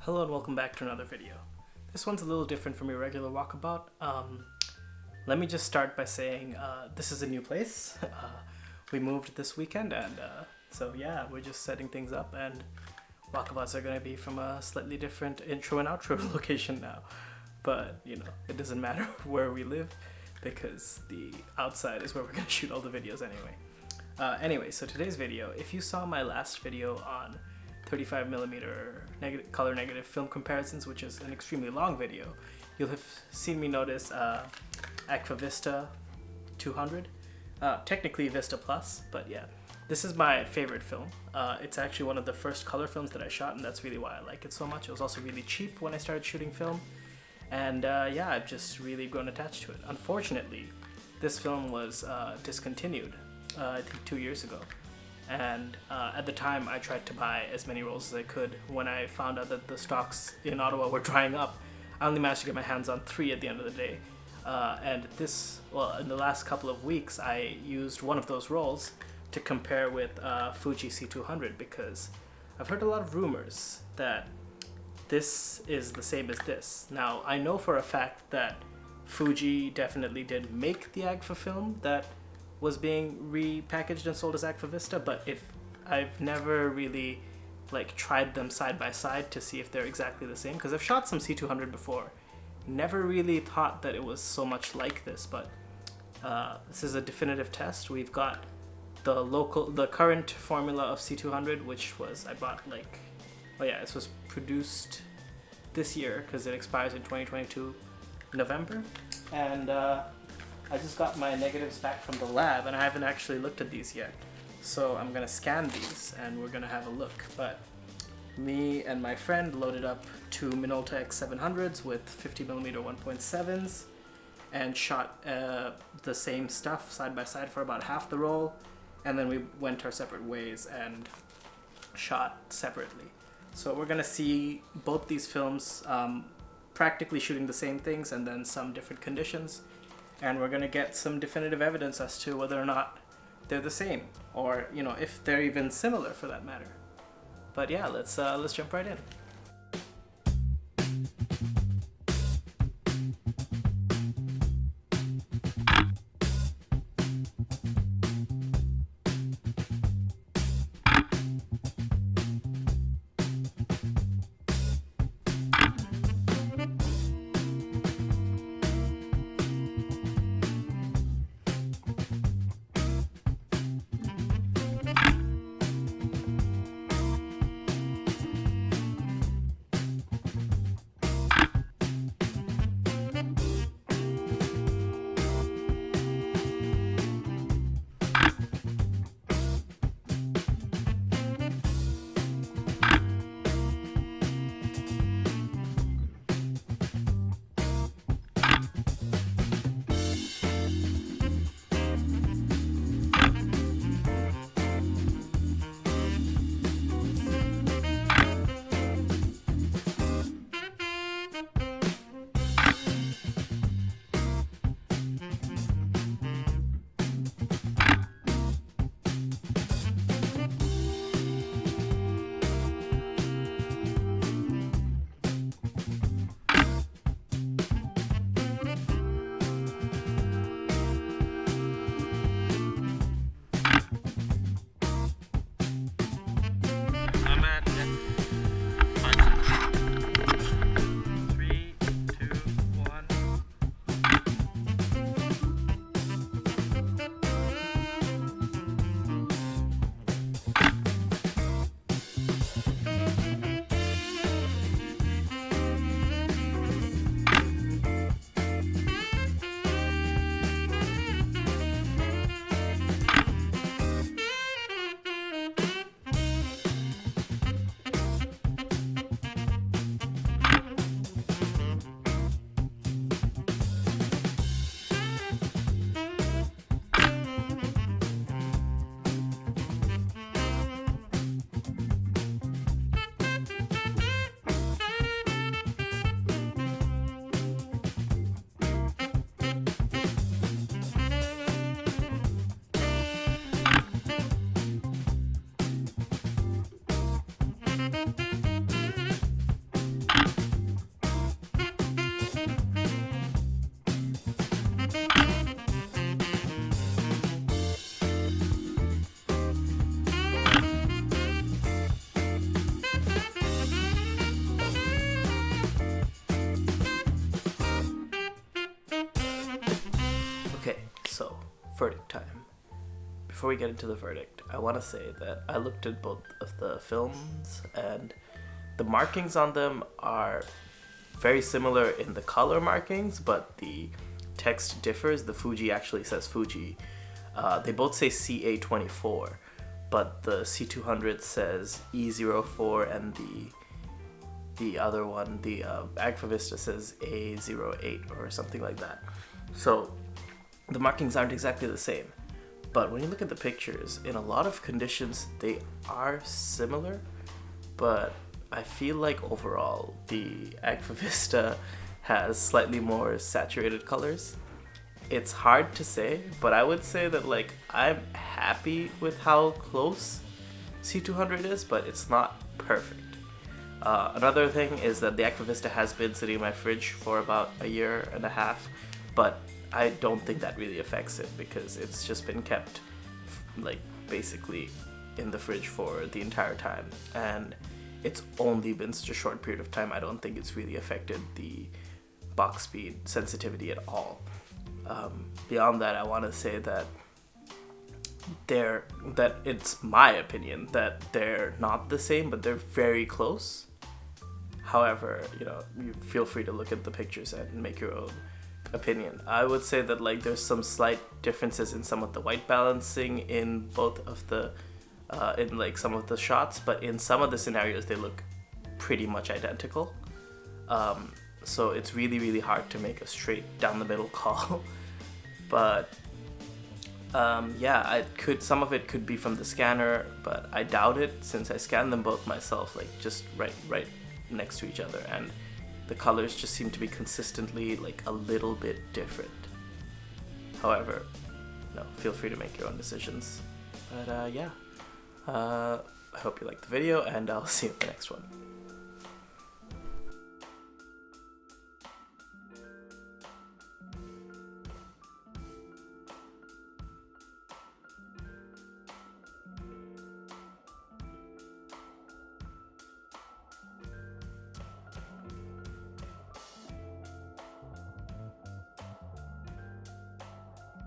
Hello and welcome back to another video. This one's a little different from your regular walkabout. Let me just start by saying this is a new place. We moved this weekend and so yeah, we're just setting things up, and walkabouts are going to be from a slightly different intro and outro location now. But you know, it doesn't matter where we live because the outside is where we're going to shoot all the videos anyway. So today's video, if you saw my last video on 35mm color negative film comparisons, which is an extremely long video, you'll have seen me notice Agfa Vista 200, technically Vista Plus, but yeah, this is my favorite film. It's actually one of the first color films that I shot, and that's really why I like it so much. It was also really cheap when I started shooting film, and yeah, I've just really grown attached to it. Unfortunately, this film was discontinued I think 2 years ago. And at the time I tried to buy as many rolls as I could. When I found out that the stocks in Ottawa were drying up, I only managed to get my hands on 3 at the end of the day. And in the last couple of weeks I used one of those rolls to compare with Fuji C200, because I've heard a lot of rumors that this is the same as this. Now I know for a fact that Fuji definitely did make the Agfa film that was being repackaged and sold as Agfa Vista, but if I've never really tried them side by side to see if they're exactly the same, because I've shot some C200 before, never really thought that it was so much like this, but this is a definitive test. We've got the current formula of C200, which was this was produced this year because it expires in 2022 November, and I just got my negatives back from the lab and I haven't actually looked at these yet. So I'm gonna scan these and we're gonna have a look. But me and my friend loaded up 2 Minolta X700s with 50mm 1.7s and shot the same stuff side by side for about half the roll, and then we went our separate ways and shot separately. So we're gonna see both these films practically shooting the same things and then some different conditions. And we're gonna get some definitive evidence as to whether or not they're the same, or if they're even similar for that matter. But yeah, let's jump right in. before we get into the verdict, I want to say that I looked at both of the films, and the markings on them are very similar in the color markings, but the text differs. The Fuji actually says Fuji. They both say CA24, but the C200 says E04, and the other one, the Agfa Vista, says A08 or something like that. So the markings aren't exactly the same. But when you look at the pictures, in a lot of conditions, they are similar, but I feel like overall, the Agfa Vista has slightly more saturated colors. It's hard to say, but I would say that like I'm happy with how close C200 is, but it's not perfect. Another thing is that the Agfa Vista has been sitting in my fridge for about a year and a half, but I don't think that really affects it because it's just been kept like basically in the fridge for the entire time, and it's only been such a short period of time. I don't think it's really affected the box speed sensitivity at all. Beyond that, I want to say that it's my opinion that they're not the same, but they're very close. However, you feel free to look at the pictures and make your own opinion. I would say that like there's some slight differences in some of the white balancing in both of the in like some of the shots, but in some of the scenarios they look pretty much identical. So it's really, really hard to make a straight down the middle call. But yeah, some of it could be from the scanner, but I doubt it since I scanned them both myself, like just right next to each other, and the colors just seem to be consistently like a little bit different. However, feel free to make your own decisions. But yeah, I hope you liked the video, and I'll see you in the next one.